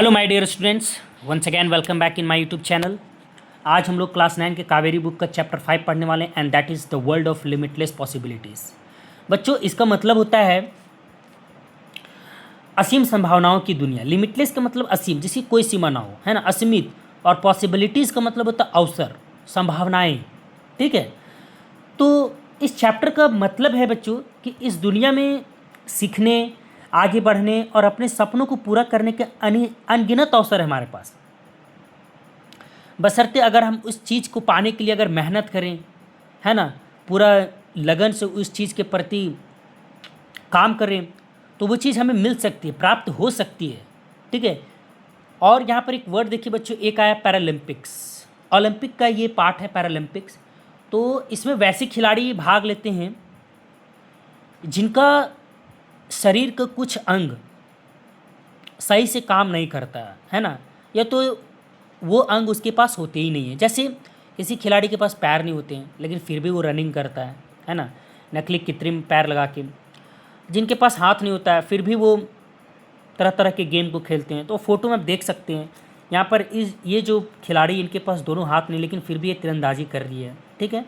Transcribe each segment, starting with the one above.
Hello my dear students, once again welcome back in my YouTube channel. आज हम लोग class 9 के Kaveri book का चैप्टर 5 पढ़ने वाले हैं and that is the world of limitless possibilities. बच्चों, इसका मतलब होता है असीम संभावनाओं की दुनिया। लिमिटलेस का मतलब असीम, जिसकी कोई सीमा ना हो, है ना, असीमित। और पॉसिबिलिटीज़ का मतलब होता है अवसर, संभावनाएँ। ठीक है, तो इस चैप्टर का मतलब है बच्चों कि इस दुनिया में सीखने, आगे बढ़ने और अपने सपनों को पूरा करने के अनगिनत अवसर है हमारे पास, बशर्ते अगर हम उस चीज़ को पाने के लिए अगर मेहनत करें, है ना, पूरा लगन से उस चीज़ के प्रति काम करें, तो वो चीज़ हमें मिल सकती है, प्राप्त हो सकती है। ठीक है, और यहाँ पर एक वर्ड देखिए बच्चों, एक आया पैरालंपिक्स। ओलंपिक का ये पार्ट है पैरालंपिक्स। तो इसमें वैसे खिलाड़ी भाग लेते हैं जिनका शरीर का कुछ अंग सही से काम नहीं करता है ना, या तो वो अंग उसके पास होते ही नहीं है। जैसे किसी खिलाड़ी के पास पैर नहीं होते हैं लेकिन फिर भी वो रनिंग करता है ना, नकली कृत्रिम पैर लगा के। जिनके पास हाथ नहीं होता है फिर भी वो तरह तरह के गेम को खेलते हैं। तो फोटो में आप देख सकते हैं यहाँ पर ये जो खिलाड़ी, इनके पास दोनों हाथ नहीं लेकिन फिर भी ये तीरंदाजी कर रही है। ठीक है,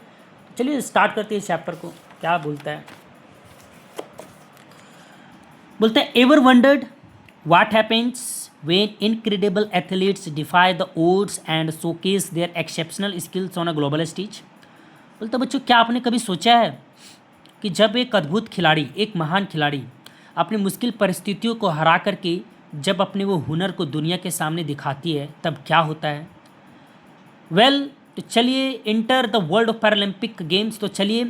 चलिए स्टार्ट करते हैं इस चैप्टर को। क्या बोलता है, बोलते हैं ever wondered what happens when incredible athletes defy the odds and showcase their exceptional skills on a global stage। बोलते बच्चों, क्या आपने कभी सोचा है कि जब एक अद्भुत खिलाड़ी, एक महान खिलाड़ी अपनी मुश्किल परिस्थितियों को हरा करके जब अपने वो हुनर को दुनिया के सामने दिखाती है तब क्या होता है। तो चलिए enter the world of Paralympic games. तो चलिए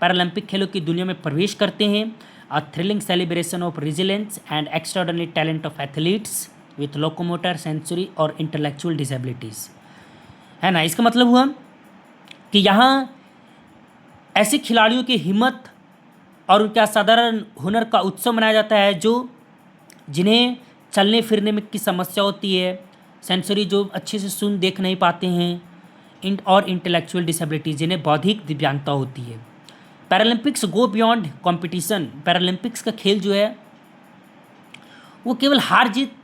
पैरालंपिक खेलों की दुनिया में प्रवेश करते हैं। A thrilling celebration of resilience and extraordinary talent of athletes with locomotor, sensory और इंटेलेक्चुअल डिसेबिलिटीज़, है ना। इसका मतलब हुआ कि यहाँ ऐसे खिलाड़ियों की हिम्मत और उनके असाधारण हुनर का उत्सव मनाया जाता है जो जिन्हें चलने फिरने में की समस्या होती है, सेंसरी जो अच्छे से सुन देख नहीं पाते हैं, और इंटेलेक्चुअल डिसेबिलिटीज़ जिन्हें बौद्धिक दिव्यांगता होती है। Paralympics go beyond competition. Paralympics का खेल जो है वो केवल हार जीत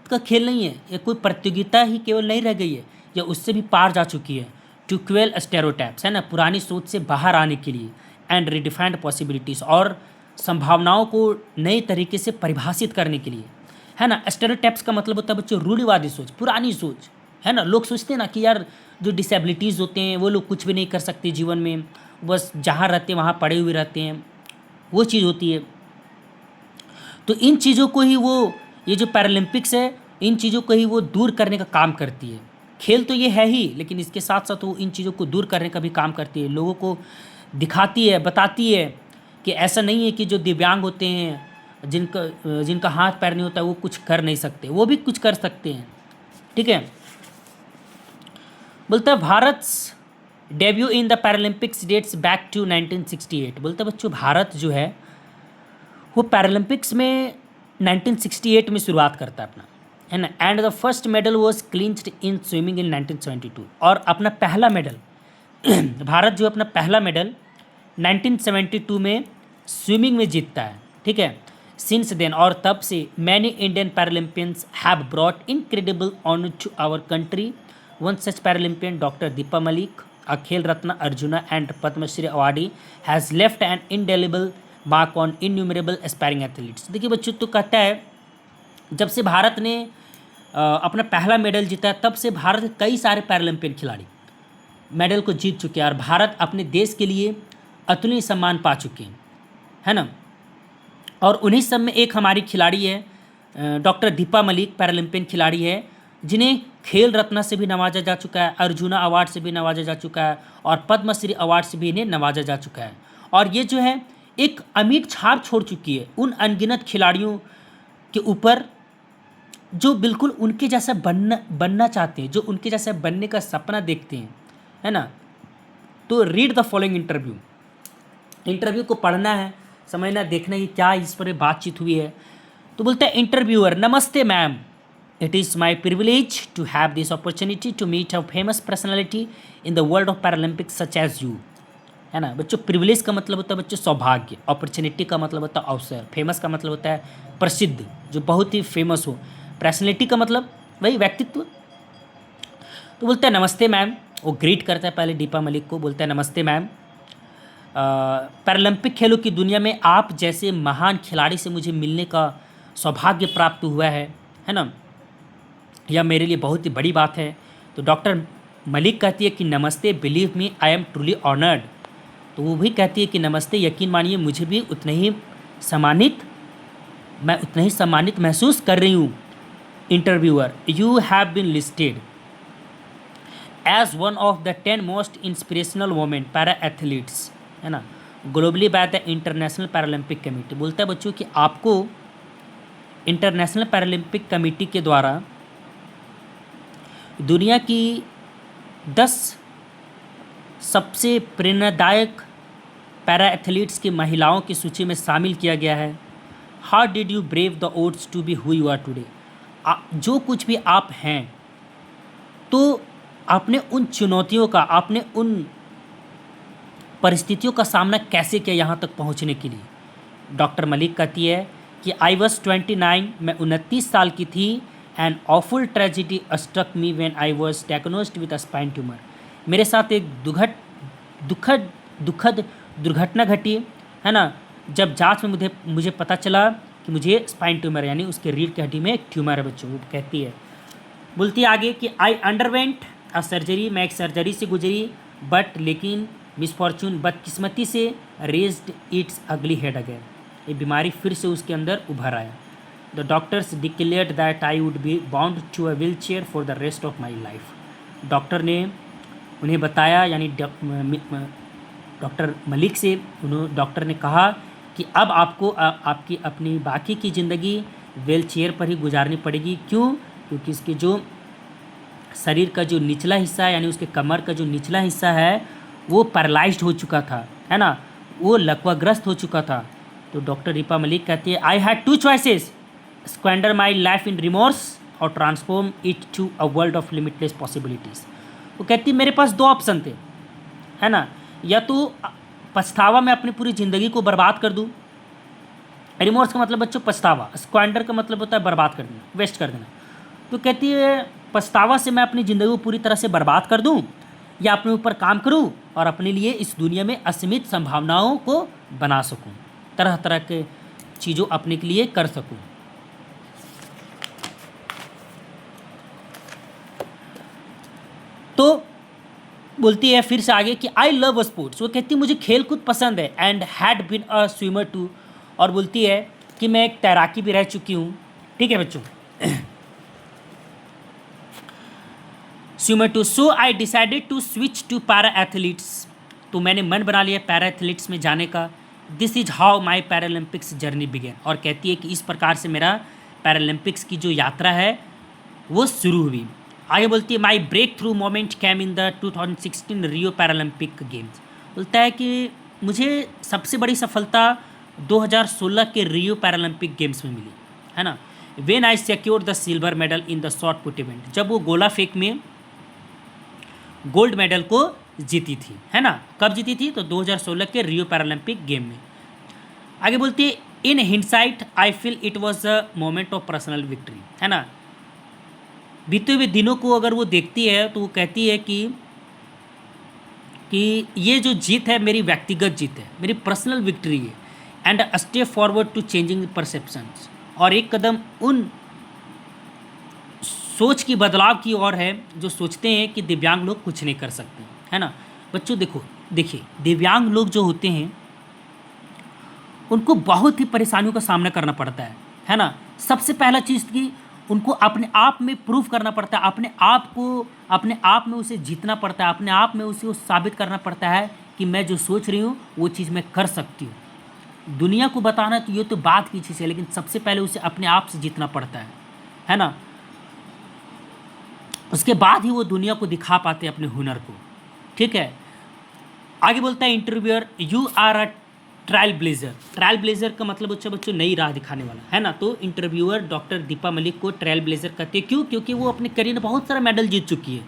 का खेल नहीं है, ये कोई प्रतियोगिता ही केवल नहीं रह गई है, या उससे भी पार जा चुकी है। टू क्वेल स्टेरियोटाइप्स, है ना, पुरानी सोच से बाहर आने के लिए, एंड रिडिफाइंड पॉसिबिलिटीज़, और संभावनाओं को नए तरीके से परिभाषित करने के लिए, है ना। स्टेरियोटाइप्स का मतलब होता है बच्चों रूढ़िवादी सोच, पुरानी सोच, है ना। लोग सोचते हैं ना कि यार जो डिसेबिलिटीज़ होते हैं वो लोग कुछ भी नहीं कर सकते जीवन में, बस जहाँ रहते हैं वहाँ पड़े हुए रहते हैं, वो चीज़ होती है। तो इन चीज़ों को ही वो, ये जो पैरालंपिक्स है, इन चीज़ों को ही वो दूर करने का काम करती है। खेल तो ये है ही, लेकिन इसके साथ साथ वो इन चीज़ों को दूर करने का भी काम करती है। लोगों को दिखाती है, बताती है कि ऐसा नहीं है कि जो दिव्यांग होते हैं, जिनका हाथ पैर नहीं होता, वो कुछ कर नहीं सकते, वो भी कुछ कर सकते हैं। ठीक है, बोलता है Bharat debut in the Paralympics dates back to 1968। बोलता है बच्चों, भारत जो है वो पैरालंपिक्स में 1968 में शुरुआत करता है अपना, है ना। And the first medal was clinched in swimming in 1972। और अपना पहला मेडल भारत जो अपना पहला मेडल 1972 में स्विमिंग में जीतता है। ठीक है, सिंस देन, और तब से many Indian Paralympians have brought incredible honour to our country. One such Paralympian doctor Deepa Malik, a Khel Ratna Arjuna and Padmashri awardee, has left an indelible mark on innumerable aspiring athletes. देखिए बच्चों, तो कहता है जब से भारत ने अपना पहला मेडल जीता तब से भारत के कई सारे पैरालंपियन खिलाड़ी मेडल को जीत चुके हैं, और भारत अपने देश के लिए अतुलनीय सम्मान पा चुके हैं, है ना। और उन्हीं सब में एक हमारी खिलाड़ी है डॉक्टर दीपा मलिक, पैरालंपियन खिलाड़ी है जिन्हें खेल रत्न से भी नवाजा जा चुका है, अर्जुना अवार्ड से भी नवाजा जा चुका है, और पद्मश्री अवार्ड से भी इन्हें नवाजा जा चुका है। और ये जो है एक अमिट छाप छोड़ चुकी है उन अनगिनत खिलाड़ियों के ऊपर जो बिल्कुल उनके जैसा बनना चाहते हैं, जो उनके जैसा बनने का सपना देखते हैं, है ना। तो रीड द फॉलोइंग इंटरव्यू को पढ़ना है, समझना, देखना कि क्या इस पर बातचीत हुई है। तो बोलता है इंटरव्यूअर, नमस्ते ma'am, it is my privilege to have this opportunity to meet a famous personality in the world of Paralympics such as you, है ना। बच्चों, प्रिविलेज का मतलब होता है बच्चों सौभाग्य, अपॉर्चुनिटी का मतलब होता है अवसर, फेमस का मतलब होता है प्रसिद्ध, जो बहुत ही फेमस हो। पर्सनैलिटी का मतलब वही व्यक्तित्व। तो बोलता है नमस्ते मैम, वो ग्रीट करता है पहले दीपा मलिक को, बोलता है नमस्ते मैम, पैरालंपिक खेलों की दुनिया में आप जैसे महान खिलाड़ी से मुझे मिलने का सौभाग्य प्राप्त हुआ है ना, यह मेरे लिए बहुत ही बड़ी बात है। तो डॉक्टर मलिक कहती है कि नमस्ते, believe me I am truly honoured. तो वो भी कहती है कि नमस्ते, यकीन मानिए मुझे भी मैं उतना ही सम्मानित महसूस कर रही हूँ। Interviewer, you have been listed as one of the 10 most inspirational women para athletes, है ना, globally by the International Paralympic Committee. बोलता है बच्चों कि आपको इंटरनेशनल पैरालंपिक कमेटी के द्वारा दुनिया की 10 सबसे प्रेरणादायक पैरा एथलीट्स की महिलाओं की सूची में शामिल किया गया है। How did you brave the odds to be who you are today. जो कुछ भी आप हैं, तो आपने उन चुनौतियों का, आपने उन परिस्थितियों का सामना कैसे किया यहाँ तक पहुँचने के लिए। डॉक्टर मलिक कहती है कि आई वॉज 29, मैं 29 साल की थी, and awful tragedy struck me when I was diagnosed with a spine tumour. मेरे साथ एक दुखद दुर्घटना घटी, है ना, जब जांच में मुझे पता चला कि मुझे स्पाइन ट्यूमर यानी उसके रीढ़ की हड्डी में एक ट्यूमर है बच्चों। वो कहती है, बोलती है आगे कि आई अंडरवेंट अ सर्जरी, मैं एक सर्जरी से गुजरी, लेकिन मिसफॉर्चून, बदकिस्मती से, raised its ugly head again, ये बीमारी फिर से उसके अंदर उभर आया। The doctors declared that I would be bound to a wheel chair for the rest of my life. Doctor ने उन्हें बताया, यानी डॉक्टर मलिक से डॉक्टर ने कहा कि अब आपको आपकी अपनी बाकी की ज़िंदगी व्हील चेयर पर ही गुजारनी पड़ेगी। क्यों? क्योंकि इसके जो शरीर का जो निचला हिस्सा है, यानी उसके कमर का जो निचला हिस्सा है, वो पैरालाइज्ड हो चुका था, है ना, वो लकवाग्रस्त हो चुका था। तो डॉक्टर दीपा मलिक कहती है, I had 2 choices, squander my life in remorse और transform it to a world of limitless possibilities. वो कहती है मेरे पास 2 ऑप्शन थे, है ना, या तो पछतावा में अपनी पूरी ज़िंदगी को बर्बाद कर दूँ। रिमोर्स का मतलब बच्चों पछतावा, स्क्वेंडर का मतलब होता है बर्बाद कर देना, वेस्ट कर देना। तो कहती है पछतावा से मैं अपनी ज़िंदगी को पूरी तरह से बर्बाद कर दूँ, या अपने ऊपर काम करूँ और अपने लिए इस दुनिया में असीमित संभावनाओं को बना सकूँ, तरह तरह के चीज़ों अपने के लिए कर सकूँ। तो बोलती है फिर से आगे कि आई लव स्पोर्ट्स, वो कहती है मुझे खेल कूद पसंद है, and had been a swimmer too, और बोलती है कि मैं एक तैराकी भी रह चुकी हूँ। ठीक है बच्चों, swimmer too, so I decided to switch to para athletes, तो मैंने मन बना लिया पैरा एथलीट्स में जाने का। This is how my Paralympics journey began, और कहती है कि इस प्रकार से मेरा पैरालंपिक्स की जो यात्रा है वो शुरू हुई। आगे बोलती है my breakthrough moment came in the 2016 Rio Paralympic games. बोलता है कि मुझे सबसे बड़ी सफलता 2016 के रियो पैरालंपिक गेम्स में मिली, है ना, when I secured the silver medal in the shot put event, जब वो गोला फेंक में गोल्ड मेडल को जीती थी, है ना। कब जीती थी? तो 2016 के रियो पैरालंपिक गेम में। आगे बोलती है in hindsight I feel it was a moment of personal victory, है ना, बीते हुए दिनों को अगर वो देखती है तो वो कहती है कि ये जो जीत है मेरी व्यक्तिगत जीत है, मेरी पर्सनल विक्ट्री है, and a step forward to changing perceptions, और एक कदम उन सोच की बदलाव की ओर है जो सोचते हैं कि दिव्यांग लोग कुछ नहीं कर सकते, है ना। बच्चों देखिए दिव्यांग लोग जो होते हैं उनको बहुत ही परेशानियों का सामना करना पड़ता है ना। सबसे पहला चीज़ कि उनको अपने आप में प्रूव करना पड़ता है, अपने आप में उसे जीतना पड़ता है, अपने आप में उसे साबित करना पड़ता है कि मैं जो सोच रही हूँ वो चीज़ मैं कर सकती हूँ। दुनिया को बताना तो ये तो बात की चीज़ है, लेकिन सबसे पहले उसे अपने आप से जीतना पड़ता है ना। उसके बाद ही वो दुनिया को दिखा पाते हैं अपने हुनर को। ठीक है, आगे बोलता है interviewer you are a trailblazer. Trailblazer का मतलब बच्चों नई राह दिखाने वाला, है ना। तो इंटरव्यूअर डॉक्टर दीपा मलिक को ट्रायल ब्लेजर कहते हैं। क्यों? क्योंकि वो अपने करियर में बहुत सारा मेडल जीत चुकी है,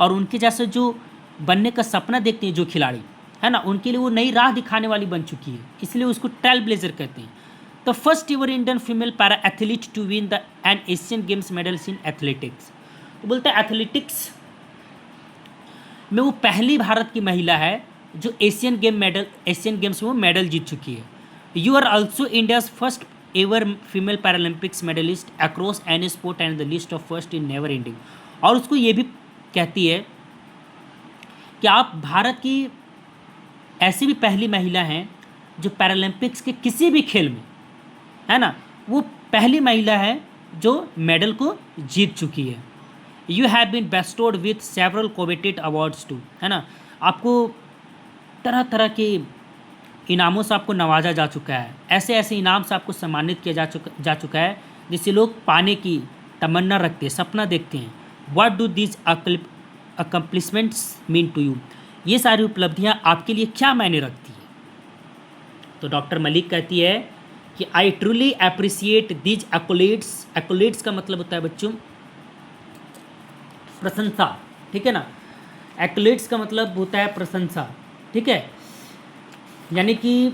और उनके जैसे जो बनने का सपना देखते हैं जो खिलाड़ी, है ना, उनके लिए वो नई राह दिखाने वाली बन चुकी है, इसलिए उसको ट्रायल ब्लेजर कहते हैं। The first ever Indian female para athlete to win the an Asian Games medals in athletics. तो बोलते हैं एथलेटिक्स में वो पहली भारत की महिला है जो एशियन गेम्स में वो मेडल जीत चुकी है। You are also India's first ever female Paralympics medallist across any sport and the list of first in never ending. और उसको ये भी कहती है कि आप भारत की ऐसी भी पहली महिला हैं जो पैरालंपिक्स के किसी भी खेल में, है ना, वो पहली महिला है जो मेडल को जीत चुकी है। You have been bestowed with several coveted awards too, है ना, आपको तरह तरह के इनामों से आपको नवाजा जा चुका है, ऐसे ऐसे इनाम से आपको सम्मानित किया जा चुका है जिससे लोग पाने की तमन्ना रखते हैं, सपना देखते हैं। What do this accomplishments mean to you, ये सारी उपलब्धियाँ आपके लिए क्या मायने रखती है? तो डॉक्टर मलिक कहती है कि आई ट्रूली अप्रिसिएट दीज एक्कोलेट्स। एक्कोलेट्स का मतलब होता है बच्चों प्रशंसा, ठीक है ना, एक्कोलेट्स का मतलब होता है प्रशंसा, ठीक है, यानी कि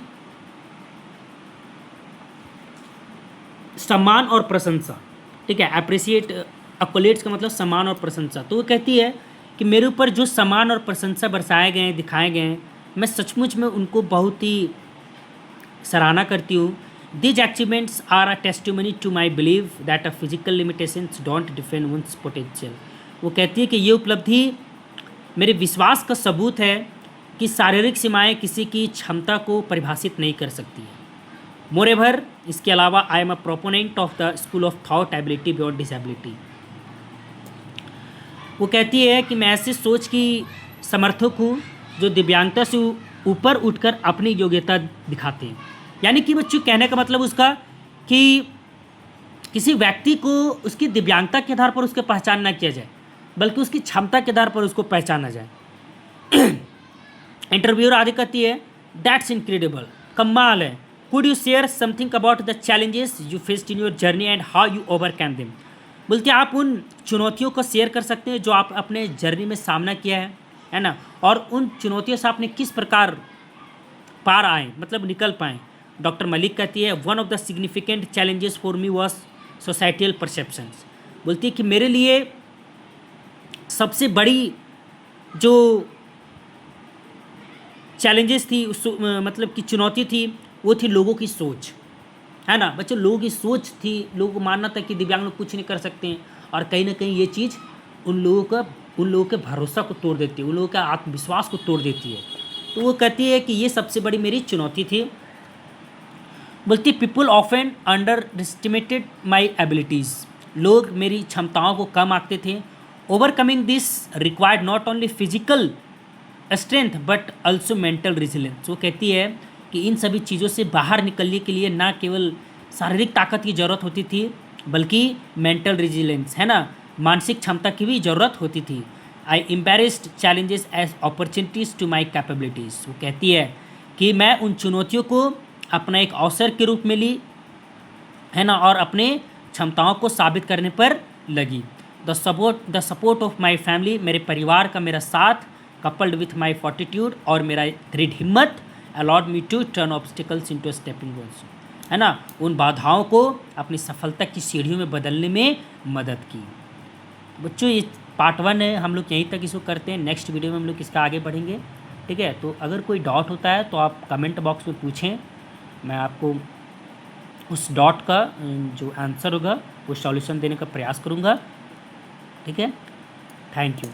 सम्मान और प्रशंसा, ठीक है। अप्रिसिएट एक्कोलेट्स का मतलब सम्मान और प्रशंसा। तो वो कहती है कि मेरे ऊपर जो सम्मान और प्रशंसा बरसाए गए हैं, दिखाए गए हैं, मैं सचमुच में उनको बहुत ही सराहना करती हूँ। These achievements are a testimony to my believe that a physical limitations don't define one's potential. वो कहती है कि ये उपलब्धि मेरे विश्वास का सबूत है कि शारीरिक सीमाएं किसी की क्षमता को परिभाषित नहीं कर सकती है। मोरेवर, इसके अलावा I am a proponent of the school of thought ability beyond disability. वो कहती है कि मैं ऐसी सोच की समर्थक हूँ जो दिव्यांगता से ऊपर उठकर अपनी योग्यता दिखाते हैं। यानी कि बच्चों कहने का मतलब उसका कि किसी व्यक्ति को उसकी दिव्यांगता के आधार पर उसके पहचान ना किया जाए, बल्कि उसकी क्षमता के आधार पर उसको पहचाना जाए। इंटरव्यूअर आगे कहती है दैट्स इनक्रेडिबल, कमाल है। Could you share something about the challenges you faced in your journey and how you overcome them. बोलते आप उन चुनौतियों को शेयर कर सकते हैं जो आप अपने जर्नी में सामना किया है ना, और उन चुनौतियों से आपने किस प्रकार पार आए, मतलब निकल पाए। डॉक्टर मलिक कहती है one of the significant challenges for me was societal perceptions. बोलती है कि मेरे लिए सबसे बड़ी जो चैलेंजेस थी, मतलब कि चुनौती थी, वो थी लोगों की सोच, है ना बच्चों, लोगों की सोच थी। लोगों को मानना था कि दिव्यांग लोग कुछ नहीं कर सकते हैं, और कहीं ना कहीं ये चीज़ उन लोगों के भरोसा को तोड़ देती है, उन लोगों का आत्मविश्वास को तोड़ देती है। तो वो कहती है कि ये सबसे बड़ी मेरी चुनौती थी। बोलती पीपल ऑफन अंडर एस्टिमेटेड माई एबिलिटीज़, लोग मेरी क्षमताओं को कम आंकते थे। Overcoming this required not only physical strength but also mental resilience. वो कहती है कि इन सभी चीज़ों से बाहर निकलने के लिए ना केवल शारीरिक ताकत की ज़रूरत होती थी, बल्कि मेंटल रिजिलेंस, है ना, मानसिक क्षमता की भी ज़रूरत होती थी। I embraced challenges as opportunities to my capabilities. वो कहती है कि मैं उन चुनौतियों को अपना एक अवसर के रूप में ली, है ना, और अपने क्षमताओं को साबित करने पर लगी। The support of my family, मेरे परिवार का मेरा साथ, कपल्ड विथ माई फॉर्टिट्यूड, और मेरा दृढ़ हिम्मत, allowed me to turn obstacles into stepping stones, है ना, उन बाधाओं को अपनी सफलता की सीढ़ियों में बदलने में मदद की। बच्चों ये पार्ट 1 है, हम लोग यहीं तक इसको करते हैं। नेक्स्ट वीडियो में हम लोग इसका आगे बढ़ेंगे, ठीक है। तो अगर कोई डाउट होता है तो आप कमेंट बॉक्स में पूछें, मैं आपको उस डाउट का जो आंसर होगा वो सॉल्यूशन देने का प्रयास करूँगा, ठीक है। Thank you.